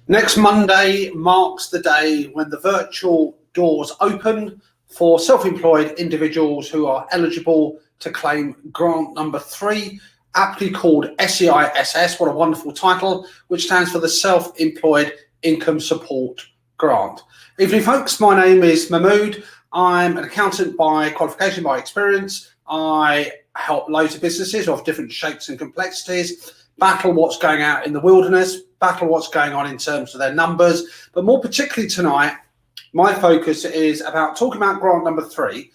Next Monday marks the day when the virtual doors open for self-employed individuals who are eligible to claim grant number 3, aptly called SEISS, what a wonderful title, which stands for the Self-Employed Income Support Grant. Evening folks, my name is Mahmood. I'm an accountant by qualification, by experience. I help loads of businesses of different shapes and complexities battle what's going out in the wilderness, battle what's going on in terms of their numbers. But more particularly tonight, my focus is about talking about grant number 3.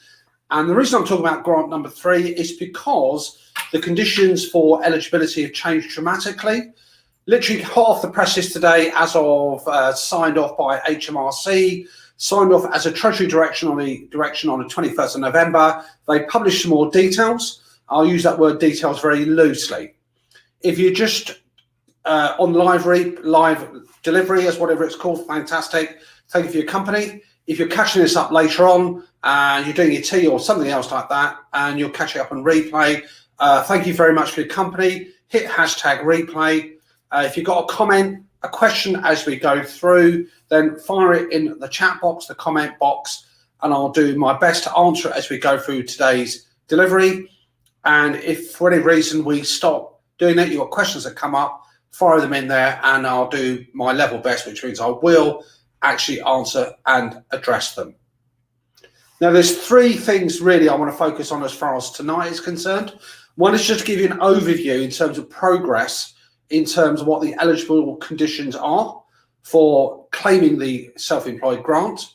And the reason I'm talking about grant number 3 is because the conditions for eligibility have changed dramatically. Literally hot off the presses today, as of signed off by HMRC, signed off as a Treasury direction on the 21st of November. They published some more details. I'll use that word details very loosely. If you're just on live delivery, as whatever it's called, fantastic. Thank you for your company. If you're catching this up later on and you're doing your tea or something else like that, and you're catching up on replay, thank you very much for your company. Hit hashtag replay. If you've got a comment, a question as we go through, then fire it in the chat box, the comment box, and I'll do my best to answer it as we go through today's delivery. And if for any reason we stop doing it, you've got questions that come up, fire them in there, and I'll do my level best, which means I will actually answer and address them. Now, there's 3 things really I want to focus on as far as tonight is concerned. One is just to give you an overview in terms of progress, in terms of what the eligible conditions are for claiming the self-employed grant.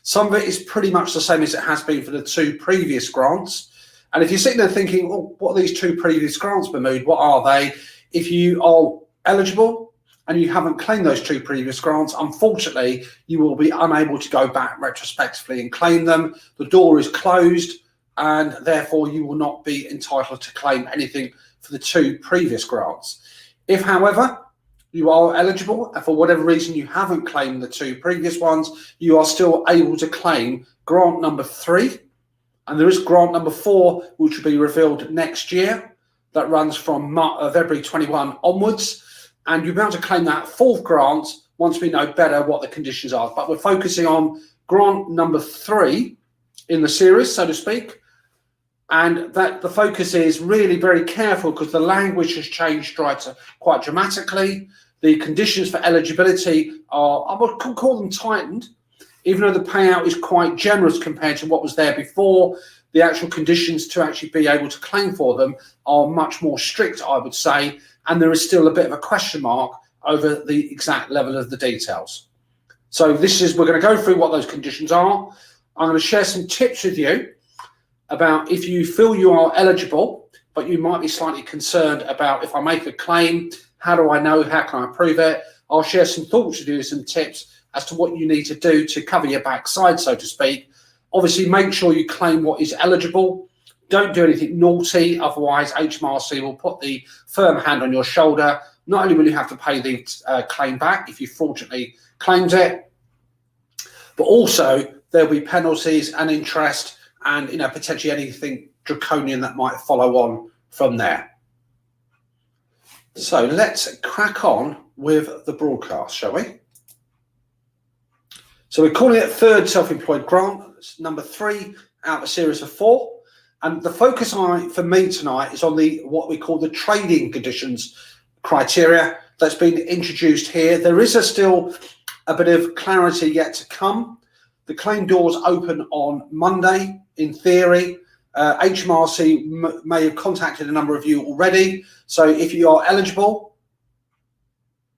Some of it is pretty much the same as it has been for the 2 previous grants. And if you're sitting there thinking, well, what are these 2 previous grants, Mahmood? What are they? If you are eligible and you haven't claimed those 2 previous grants, unfortunately, you will be unable to go back retrospectively and claim them. The door is closed, and therefore you will not be entitled to claim anything for the 2 previous grants. If, however, you are eligible and for whatever reason you haven't claimed the 2 previous ones, you are still able to claim grant number 3. And there is grant number 4, which will be revealed next year. That runs from February 21 onwards. And you'll be able to claim that 4th grant once we know better what the conditions are. But we're focusing on grant number 3 in the series, so to speak. And that the focus is really very careful because the language has changed quite dramatically. The conditions for eligibility are, I would call them tightened. Even though the payout is quite generous compared to what was there before, the actual conditions to actually be able to claim for them are much more strict, I would say, and there is still a bit of a question mark over the exact level of the details. So we're going to go through what those conditions are. I'm going to share some tips with you about if you feel you are eligible, but you might be slightly concerned about if I make a claim, how do I know, how can I prove it? I'll share some thoughts with you, some tips as to what you need to do to cover your backside, so to speak. Obviously, make sure you claim what is eligible. Don't do anything naughty, otherwise HMRC will put the firm hand on your shoulder. Not only will you have to pay the claim back if you fraudulently claimed it, but also there'll be penalties and interest and potentially anything draconian that might follow on from there. So let's crack on with the broadcast, shall we? So we're calling it 3rd self-employed grant. It's number 3 out of a series of 4. And the focus for me tonight is on what we call the trading conditions criteria that's been introduced here. There is still a bit of clarity yet to come. The claim doors open on Monday, in theory. HMRC may have contacted a number of you already. So if you are eligible,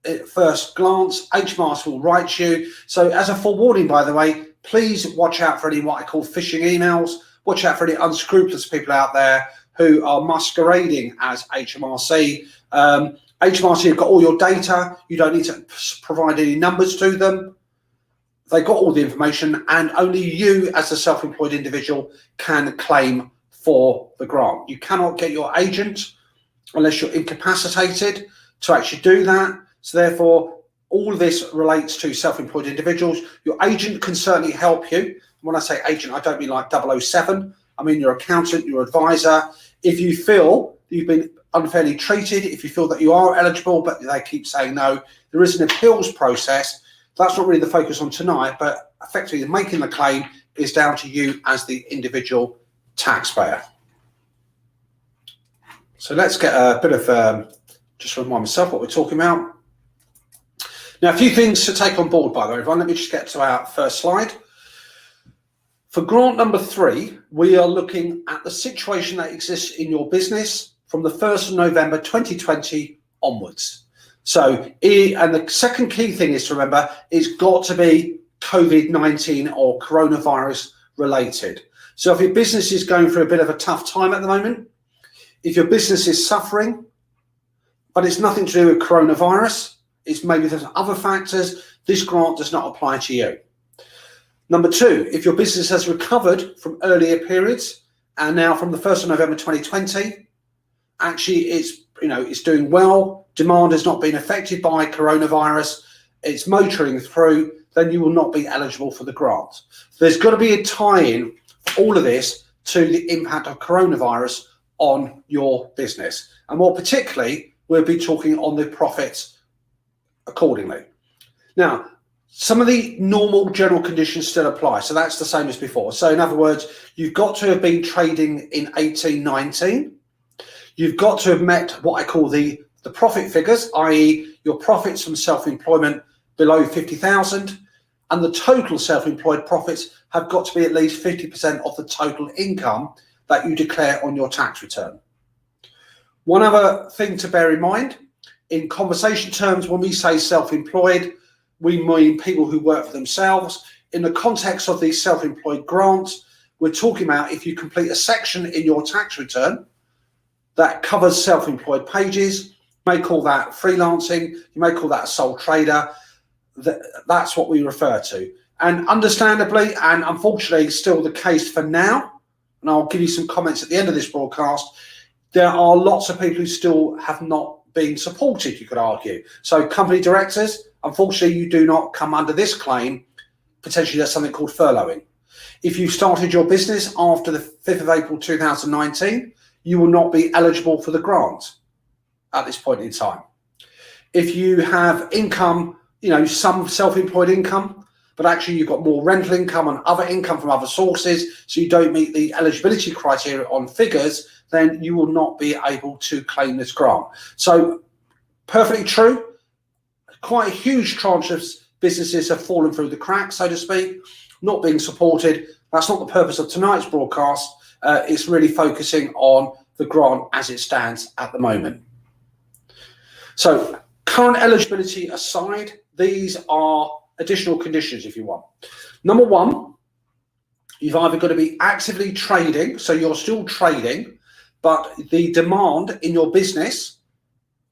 at first glance, HMRC will write you. So as a forewarning, by the way, please watch out for any what I call phishing emails. Watch out for any unscrupulous people out there who are masquerading as HMRC. HMRC have got all your data. You don't need to provide any numbers to them. They've got all the information, and only you as a self-employed individual can claim for the grant. You cannot get your agent unless you're incapacitated to actually do that. So therefore, all this relates to self-employed individuals. Your agent can certainly help you. When I say agent, I don't mean like 007. I mean your accountant, your advisor. If you feel you've been unfairly treated, if you feel that you are eligible but they keep saying no, there is an appeals process. That's not really the focus on tonight, but effectively making the claim is down to you as the individual taxpayer. So let's get a bit of, just remind myself what we're talking about. Now, a few things to take on board, by the way, everyone. Let me just get to our first slide. For grant number 3, we are looking at the situation that exists in your business from the 1st of November 2020 onwards. So, and the second key thing is to remember, it's got to be COVID-19 or coronavirus related. So if your business is going through a bit of a tough time at the moment, if your business is suffering, but it's nothing to do with coronavirus, it's maybe there's other factors, this grant does not apply to you. Number 2, if your business has recovered from earlier periods and now from the 1st of November 2020, actually it's doing well, demand has not been affected by coronavirus, it's motoring through, then you will not be eligible for the grant. There's got to be a tie-in for all of this to the impact of coronavirus on your business. And more particularly, we'll be talking on the profits accordingly. Now, some of the normal general conditions still apply. So that's the same as before. So in other words, you've got to have been trading in 1819. You've got to have met what I call the profit figures, i.e. your profits from self-employment below 50,000, and the total self-employed profits have got to be at least 50% of the total income that you declare on your tax return. One other thing to bear in mind, in conversation terms, when we say self-employed, we mean people who work for themselves. In the context of these self-employed grants, we're talking about if you complete a section in your tax return that covers self-employed pages, you may call that freelancing, you may call that a sole trader, that's what we refer to. And understandably, and unfortunately still the case for now, and I'll give you some comments at the end of this broadcast, there are lots of people who still have not been supported, you could argue. So company directors, unfortunately, you do not come under this claim. Potentially there's something called furloughing. If you started your business after the 5th of April 2019, you will not be eligible for the grant at this point in time. If you have income, some self-employed income, but actually you've got more rental income and other income from other sources, so you don't meet the eligibility criteria on figures, then you will not be able to claim this grant. So perfectly true, quite a huge tranche of businesses have fallen through the cracks, so to speak, not being supported. That's not the purpose of tonight's broadcast. It's really focusing on the grant as it stands at the moment. So current eligibility aside, these are additional conditions if you want. Number 1, you've either got to be actively trading, so you're still trading, but the demand in your business,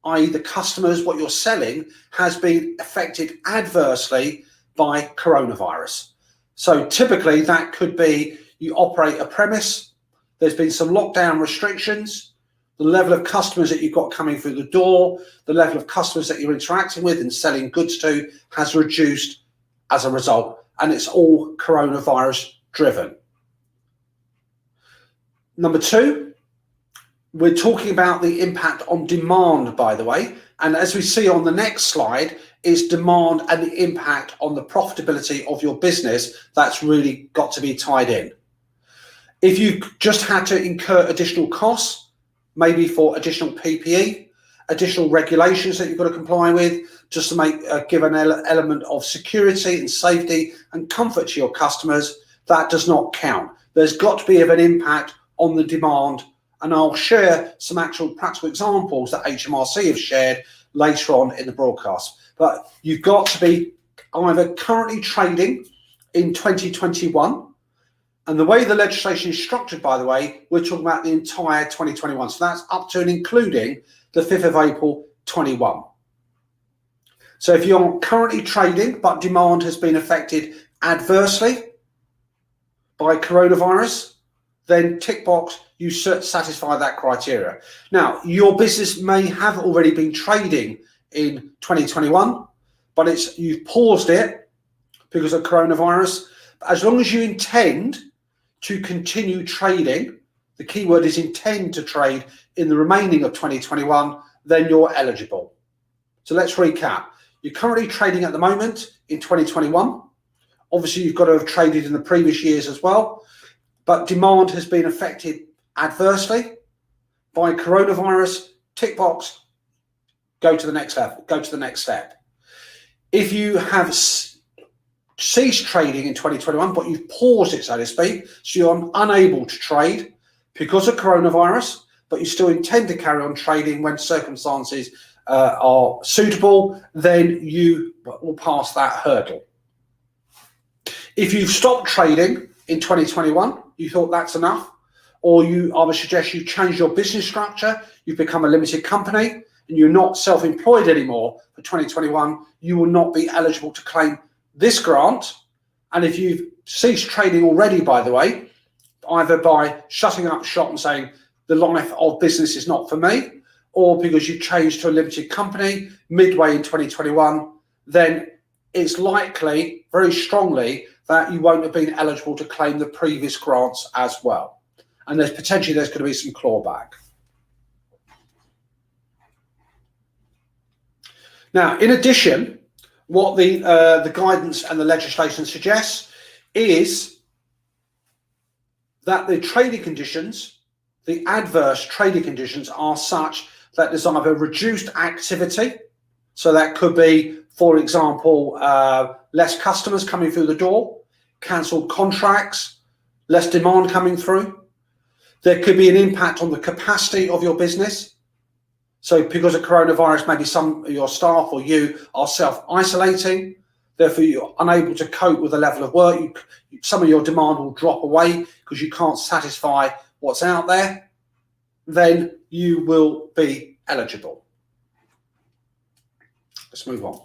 i.e. the customers, what you're selling, has been affected adversely by coronavirus. So typically that could be you operate a premise, there's been some lockdown restrictions, the level of customers that you've got coming through the door, the level of customers that you're interacting with and selling goods to has reduced as a result, and it's all coronavirus driven. Number 2, we're talking about the impact on demand, by the way, and as we see on the next slide, is demand and the impact on the profitability of your business that's really got to be tied in. If you've just had to incur additional costs, maybe for additional PPE, additional regulations that you've got to comply with, just to give an element of security and safety and comfort to your customers, that does not count. There's got to be an impact on the demand, and I'll share some actual practical examples that HMRC have shared later on in the broadcast. But you've got to be either currently trading in 2021, and the way the legislation is structured, by the way, we're talking about the entire 2021. So that's up to and including the 5th of April 21. So if you're currently trading, but demand has been affected adversely by coronavirus, then tick box, you satisfy that criteria. Now, your business may have already been trading in 2021, but you've paused it because of coronavirus. As long as you intend to continue trading, the keyword is intend to trade in the remaining of 2021, then you're eligible. So let's recap. You're currently trading at the moment in 2021. Obviously, you've got to have traded in the previous years as well, but demand has been affected adversely by coronavirus. Tick box, go to the next level, go to the next step. If you have ceased trading in 2021, but you've paused it, so to speak, so you're unable to trade because of coronavirus, but you still intend to carry on trading when circumstances are suitable, then you will pass that hurdle. If you've stopped trading in 2021, you thought that's enough, or I would suggest you change your business structure, you've become a limited company, and you're not self-employed anymore for 2021, you will not be eligible to claim this grant. And if you've ceased trading already, by the way, either by shutting up shop and saying the life of business is not for me, or because you changed to a limited company midway in 2021, then it's likely, very strongly, that you won't have been eligible to claim the previous grants as well. And there's going to be some clawback. Now, in addition, what the guidance and the legislation suggests is that the trading conditions, the adverse trading conditions, are such that there's either reduced activity, so that could be, for example, less customers coming through the door, cancelled contracts, less demand coming through. There could be an impact on the capacity of your business. So because of coronavirus, maybe some of your staff or you are self-isolating, therefore you're unable to cope with the level of work. Some of your demand will drop away because you can't satisfy what's out there. Then you will be eligible. Let's move on.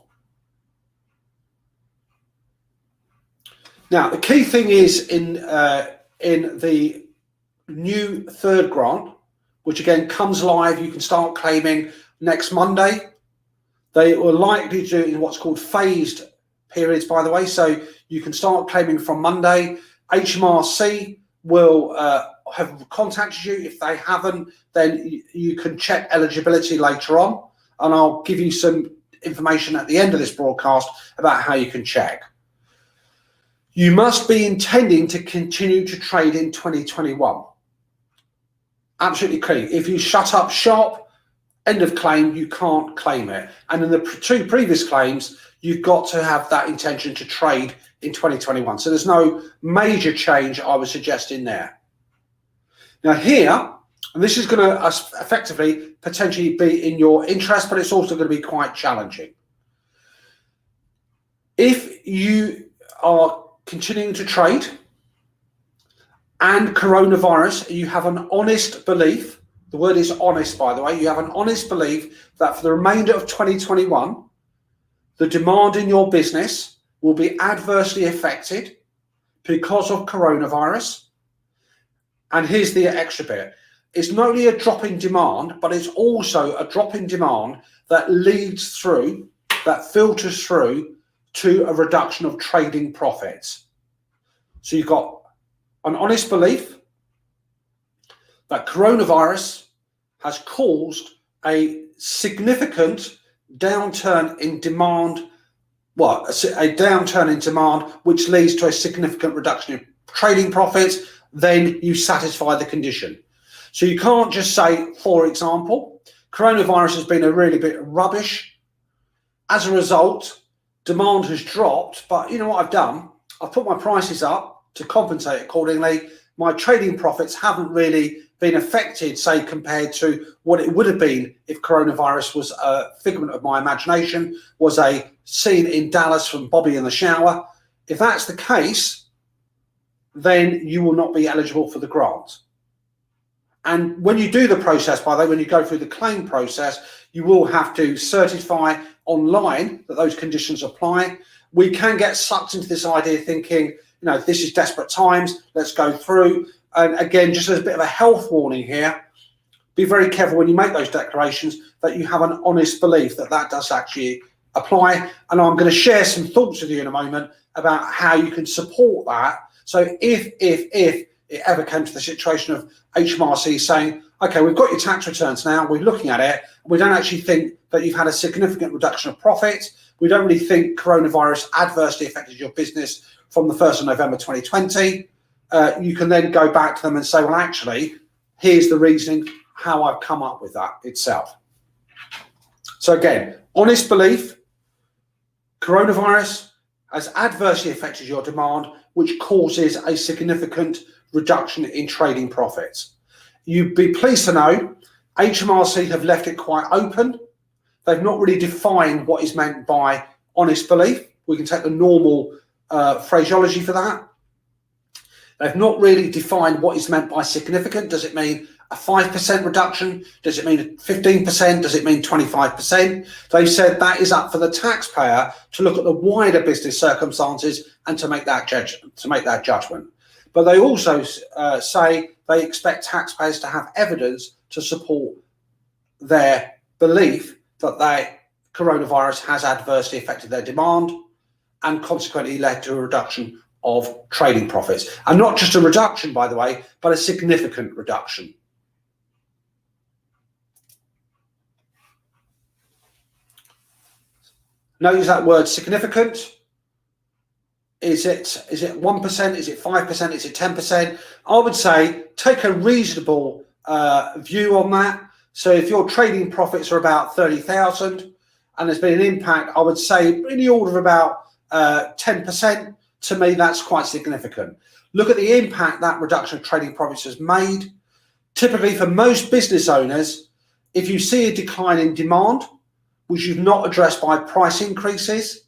Now, the key thing is in the new third grant, which again comes live, you can start claiming next Monday. They were likely to do it in what's called phased periods, by the way, so you can start claiming from Monday. HMRC will have contacted you. If they haven't, then you can check eligibility later on, and I'll give you some information at the end of this broadcast about how you can check. You must be intending to continue to trade in 2021. Absolutely key. If you shut up shop, end of claim, you can't claim it. And in the two previous claims, you've got to have that intention to trade in 2021. So there's no major change I would suggest in there. Now here, and this is going to effectively potentially be in your interest, but it's also going to be quite challenging. If you are continuing to trade and coronavirus, you have an honest belief, the word is honest, by the way, you have an honest belief that for the remainder of 2021, the demand in your business will be adversely affected because of coronavirus. And here's the extra bit. It's not only a drop in demand, but it's also a drop in demand that leads through, that filters through to a reduction of trading profits. So you've got an honest belief that coronavirus has caused a significant downturn in demand, a downturn in demand, which leads to a significant reduction in trading profits, then you satisfy the condition. So you can't just say, for example, coronavirus has been a really bit rubbish. As a result, demand has dropped, but you know what I've done? I've put my prices up to compensate accordingly. My trading profits haven't really been affected, say, compared to what it would have been if coronavirus was a figment of my imagination, was a scene in Dallas from Bobby in the shower. If that's the case, then you will not be eligible for the grant. And when you do the process, by the way, when you go through the claim process, you will have to certify online that those conditions apply. We can get sucked into this idea thinking, you know, this is desperate times, let's go through. And again, just as a bit of a health warning here, be very careful when you make those declarations that you have an honest belief that that does actually apply. And I'm going to share some thoughts with you in a moment about how you can support that. So if it ever came to the situation of HMRC saying, okay, we've got your tax returns now, we're looking at it, we don't actually think that you've had a significant reduction of profit, we don't really think coronavirus adversely affected your business from the 1st of November 2020, you can then go back to them and say, well, actually, here's the reasoning how I've come up with that itself. So again, honest belief, coronavirus has adversely affected your demand, which causes a significant reduction in trading profits. You'd be pleased to know HMRC have left it quite open. They've not really defined what is meant by honest belief. We can take the normal phraseology for that. They've not really defined what is meant by significant. Does it mean a 5% reduction? Does it mean 15%? Does it mean 25%? They've said that is up for the taxpayer to look at the wider business circumstances and to make that judgment. But they also say they expect taxpayers to have evidence to support their belief that the coronavirus has adversely affected their demand and consequently led to a reduction of trading profits. And not just a reduction, by the way, but a significant reduction. Notice that word significant. Is it 1%? Is it 5%? Is it 10%? I would say take a reasonable view on that. So if your trading profits are about 30,000 and there's been an impact, I would say in the order of about 10%. To me, that's quite significant. Look at the impact that reduction of trading profits has made. Typically, for most business owners, if you see a decline in demand, which you've not addressed by price increases,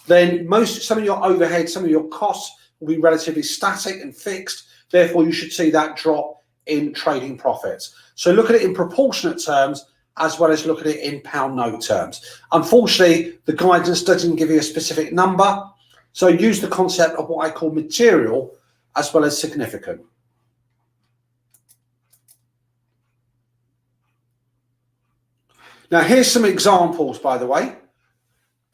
then some of your overheads, some of your costs will be relatively static and fixed. Therefore, you should see that drop in trading profits. So look at it in proportionate terms as well as look at it in pound note terms. Unfortunately, the guidance doesn't give you a specific number. So use the concept of what I call material as well as significant. Now, here's some examples, by the way.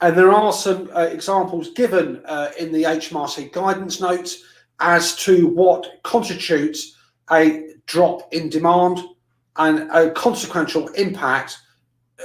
And there are some examples given in the HMRC guidance notes as to what constitutes a drop in demand and a consequential impact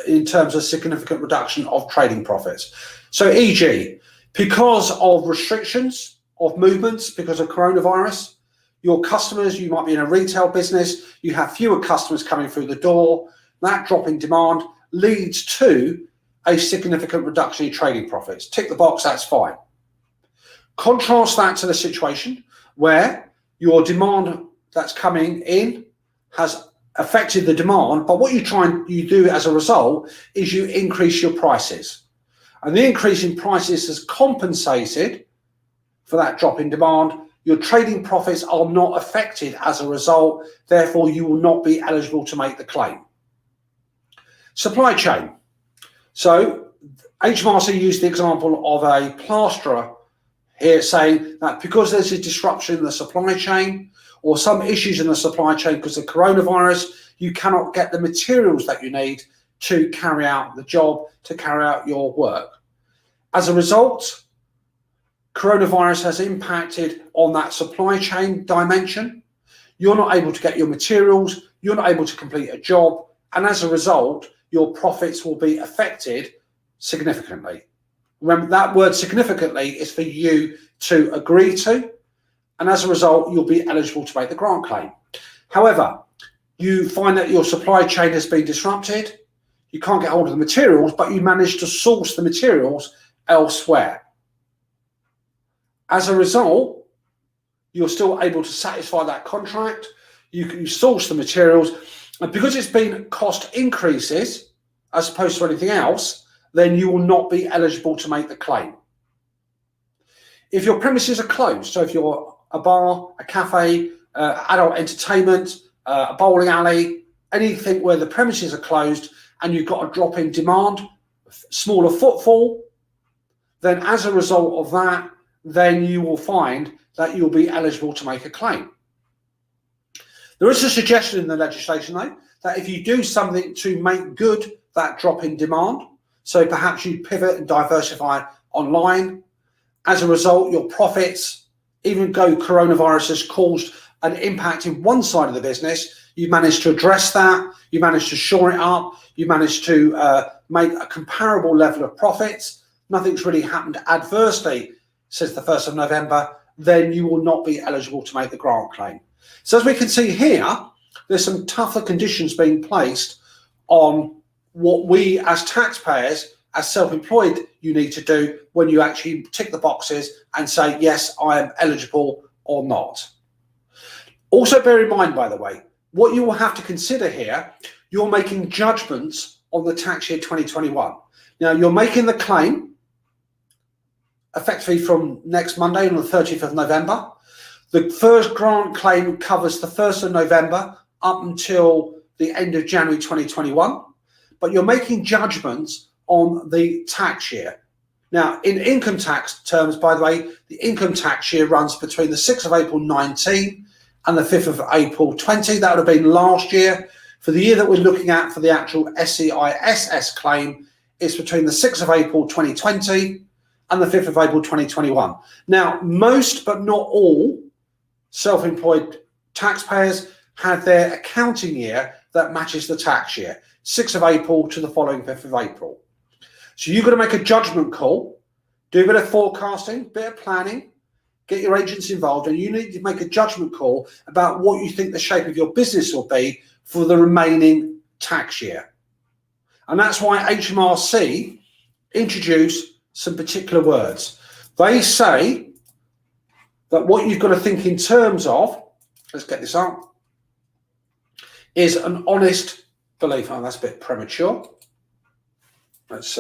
in terms of significant reduction of trading profits. So, e.g., because of restrictions of movements, because of coronavirus, your customers, you might be in a retail business, you have fewer customers coming through the door, that drop in demand leads to a significant reduction in trading profits. Tick the box, that's fine. Contrast that to the situation where your demand that's coming in has affected the demand, but what you do as a result is you increase your prices. And the increase in prices has compensated for that drop in demand. Your trading profits are not affected as a result. Therefore, you will not be eligible to make the claim. Supply chain. So HMRC used the example of a plasterer here saying that because there's a disruption in the supply chain or some issues in the supply chain because of coronavirus, you cannot get the materials that you need to carry out the job, to carry out your work. As a result, coronavirus has impacted on that supply chain dimension. You're not able to get your materials, you're not able to complete a job, and as a result, your profits will be affected significantly. Remember, that word significantly is for you to agree to, and as a result, you'll be eligible to make the grant claim. However, you find that your supply chain has been disrupted, you can't get hold of the materials, but you manage to source the materials elsewhere. As a result, you're still able to satisfy that contract, you source the materials, and because it's been cost increases as opposed to anything else, then you will not be eligible to make the claim. If your premises are closed, so if you're a bar, a cafe, adult entertainment, a bowling alley, anything where the premises are closed and you've got a drop in demand, smaller footfall, then as a result of that, then you will find that you'll be eligible to make a claim. There is a suggestion in the legislation, though, that if you do something to make good that drop in demand, so perhaps you pivot and diversify online, as a result, your profits, even though coronavirus has caused and impacted one side of the business, you managed to address that, you managed to shore it up, you managed to make a comparable level of profits, nothing's really happened adversely since the 1st of November, then you will not be eligible to make the grant claim. So as we can see here, there's some tougher conditions being placed on what we as taxpayers, as self-employed, you need to do when you actually tick the boxes and say, yes, I am eligible or not. Also bear in mind, by the way, what you will have to consider here, you're making judgments on the tax year 2021. Now, you're making the claim effectively from next Monday on the 30th of November. The first grant claim covers the 1st of November up until the end of January 2021, but you're making judgments on the tax year. Now, in income tax terms, by the way, the income tax year runs between the 6th of April 19 and the 5th of April 20. That would have been last year. For the year that we're looking at for the actual SEISS claim, it's between the 6th of April 2020 and the 5th of April 2021. Now, most but not all self-employed taxpayers have their accounting year that matches the tax year, 6th of April to the following 5th of April. So you've got to make a judgment call, do a bit of forecasting, bit of planning, get your agents involved, and you need to make a judgment call about what you think the shape of your business will be for the remaining tax year. And that's why HMRC introduced some particular words. They say that what you've got to think in terms of, let's get this up, is an honest belief. Oh, that's a bit premature. Let's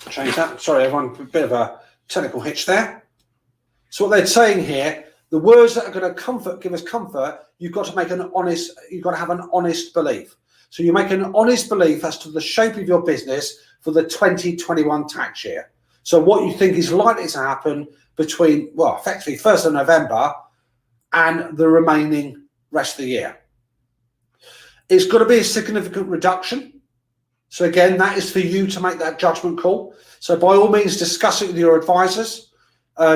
change that. Sorry, everyone, a bit of a technical hitch there. So what they're saying here, the words that are going to give us comfort, you've got to make you've got to have an honest belief. So you make an honest belief as to the shape of your business for the 2021 tax year. So what you think is likely to happen between, well, effectively 1st of November and the remaining rest of the year. It's got to be a significant reduction. So again, that is for you to make that judgment call. So by all means, discuss it with your advisors,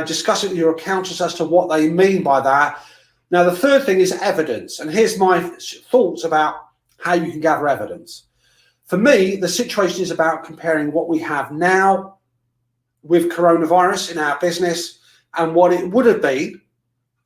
discuss it with your accountants as to what they mean by that. Now, the third thing is evidence. And here's my thoughts about how you can gather evidence. For me, the situation is about comparing what we have now with coronavirus in our business and what it would have been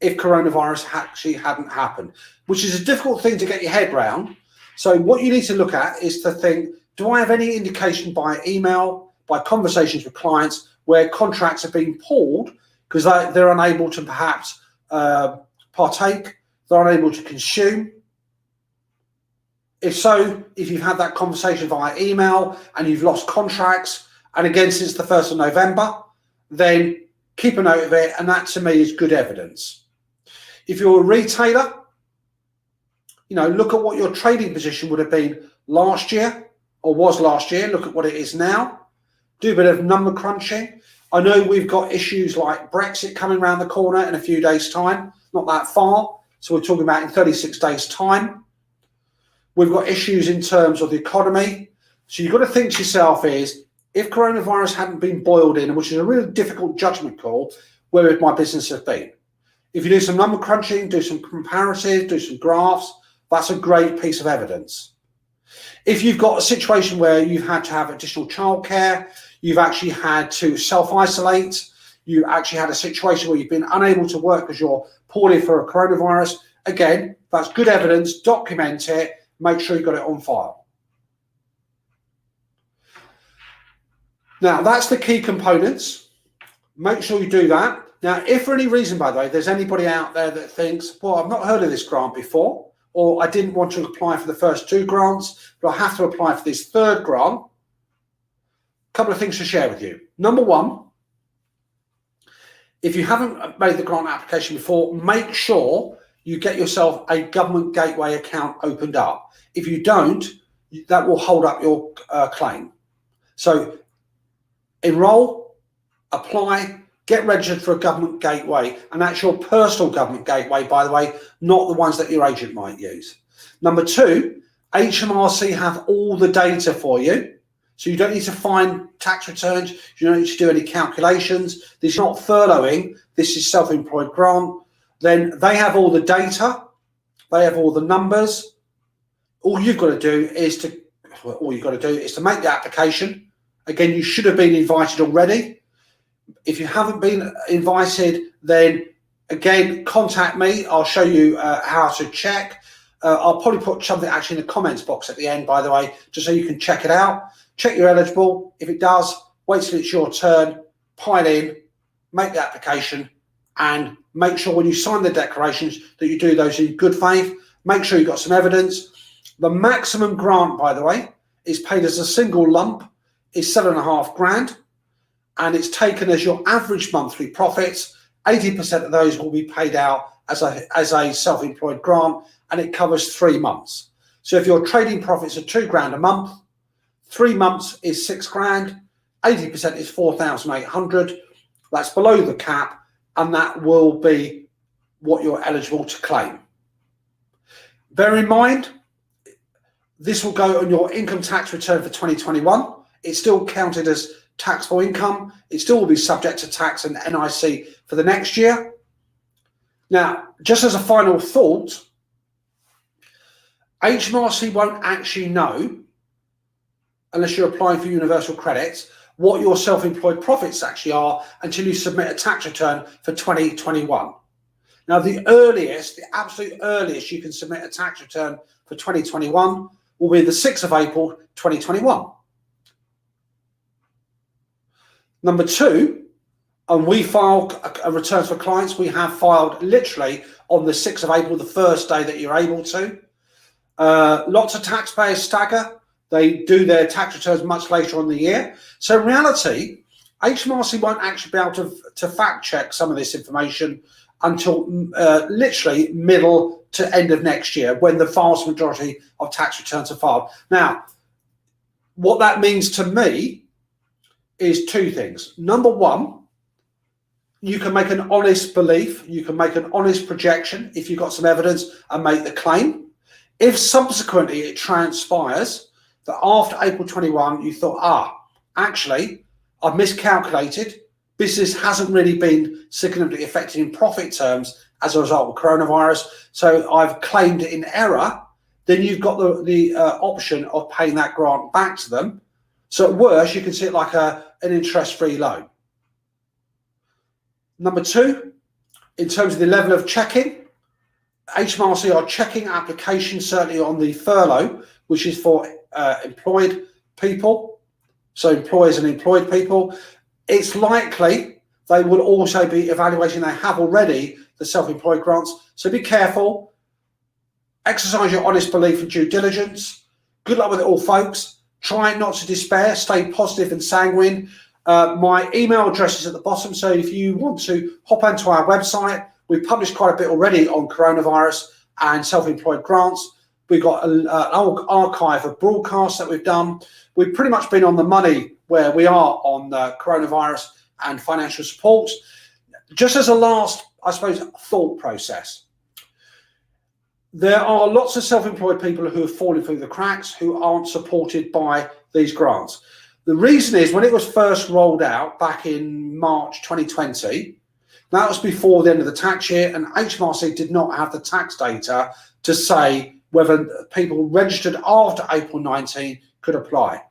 if coronavirus actually hadn't happened, which is a difficult thing to get your head around. So what you need to look at is to think, do I have any indication by email, by conversations with clients where contracts have been pulled because they're unable to perhaps partake, they're unable to consume? If so, if you've had that conversation via email and you've lost contracts, and again, since the 1st of November, then keep a note of it, and that to me is good evidence. If you're a retailer, look at what your trading position would have been last year or was last year. Look at what it is now. Do a bit of number crunching. I know we've got issues like Brexit coming around the corner in a few days' time, not that far. So we're talking about in 36 days' time. We've got issues in terms of the economy. So you've got to think to yourself is, if coronavirus hadn't been boiled in, which is a really difficult judgment call, where would my business have been? If you do some number crunching, do some comparatives, do some graphs, that's a great piece of evidence. If you've got a situation where you've had to have additional childcare, you've actually had to self-isolate, you actually had a situation where you've been unable to work because you're poorly for a coronavirus, again, that's good evidence, document it, make sure you've got it on file. Now, that's the key components. Make sure you do that. Now, if for any reason, by the way, there's anybody out there that thinks, well, I've not heard of this grant before, or I didn't want to apply for the first two grants, but I have to apply for this third grant, a couple of things to share with you. Number one, if you haven't made the grant application before, make sure you get yourself a government gateway account opened up. If you don't, that will hold up your claim. So enroll, apply, get registered for a government gateway, and that's your personal government gateway, by the way, not the ones that your agent might use. Number two, HMRC have all the data for you, so you don't need to find tax returns, you don't need to do any calculations. This is not furloughing, this is self-employed grant. Then they have all the data They have all the numbers. All you've got to do is to make the application. Again, you should have been invited already. If you haven't been invited, then again, contact me. I'll show you how to check. I'll probably put something actually in the comments box at the end, by the way, just so you can check it out. Check you're eligible. If it does, wait till it's your turn, pile in, make the application, and make sure when you sign the declarations that you do those in good faith. Make sure you've got some evidence. The maximum grant, by the way, is paid as a single lump, is £7.5 grand, and it's taken as your average monthly profits. 80% of those will be paid out as a self-employed grant, and it covers 3 months. So if your trading profits are £2 grand a month, 3 months is £6 grand, 80% is 4,800. That's below the cap, and that will be what you're eligible to claim. Bear in mind, this will go on your income tax return for 2021. It's still counted as taxable income. It still will be subject to tax and NIC for the next year. Now, just as a final thought, HMRC won't actually know, unless you're applying for universal credits, what your self-employed profits actually are until you submit a tax return for 2021. Now, the absolute earliest you can submit a tax return for 2021 will be the 6th of April, 2021. Number two, and we file returns for clients. We have filed literally on the 6th of April, the first day that you're able to. Lots of taxpayers stagger. They do their tax returns much later on in the year. So in reality, HMRC won't actually be able to fact check some of this information until literally middle to end of next year, when the vast majority of tax returns are filed. Now, what that means to me is two things. Number one, you can make an honest belief, you can make an honest projection if you've got some evidence and make the claim. If subsequently it transpires that after April 21, you thought, actually, I've miscalculated, business hasn't really been significantly affected in profit terms as a result of coronavirus, so I've claimed it in error, then you've got the option of paying that grant back to them. So at worst, you can see it like an interest-free loan. Number two, in terms of the level of checking, HMRC are checking applications certainly on the furlough, which is for employed people, so employers and employed people. It's likely they will also be evaluating, they have already, the self-employed grants. So be careful, exercise your honest belief and due diligence. Good luck with it all, folks. Try not to despair, stay positive and sanguine. My email address is at the bottom, so if you want to hop onto our website, we've published quite a bit already on coronavirus and self-employed grants. We've got an archive of broadcasts that we've done. We've pretty much been on the money where we are on coronavirus and financial support. Just as a last, I suppose, thought process, there are lots of self-employed people who have fallen through the cracks, who aren't supported by these grants. The reason is, when it was first rolled out back in March 2020, that was before the end of the tax year, and HMRC did not have the tax data to say whether people registered after April 19 could apply.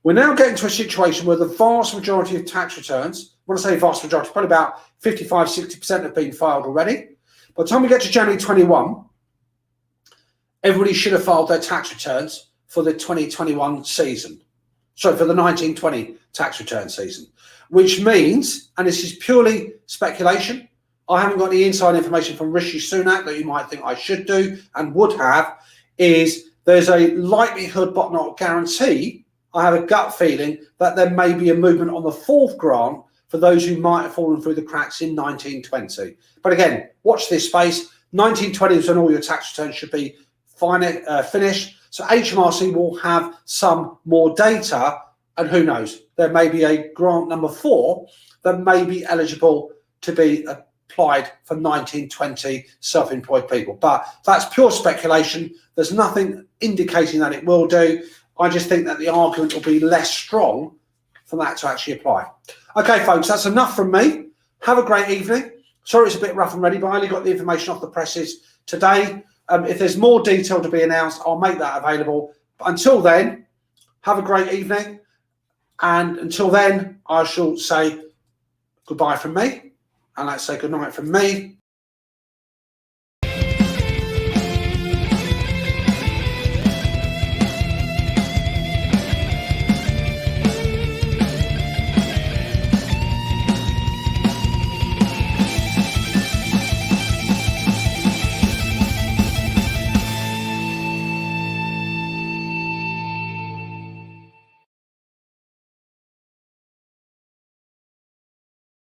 We're now getting to a situation where the vast majority of tax returns, when I say vast majority, probably about 55–60% have been filed already. By the time we get to January 21, everybody should have filed their tax returns for the 2021 season. Sorry, for the 1920 tax return season, which means, and this is purely speculation, I haven't got any inside information from Rishi Sunak that you might think I should do and would have, is there's a likelihood, but not guarantee, I have a gut feeling that there may be a movement on the fourth grant for those who might have fallen through the cracks in 1920. But again, watch this space. 1920 is when all your tax returns should be finished. So HMRC will have some more data, and who knows, there may be a grant number 4 that may be eligible to be applied for 1920 self-employed people. But that's pure speculation. There's nothing indicating that it will do. I just think that the argument will be less strong for that to actually apply. Okay, folks, that's enough from me. Have a great evening. Sorry it's a bit rough and ready, but I only got the information off the presses today. If there's more detail to be announced, I'll make that available. But until then, have a great evening. And until then, I shall say goodbye from me. And let's say goodnight from me.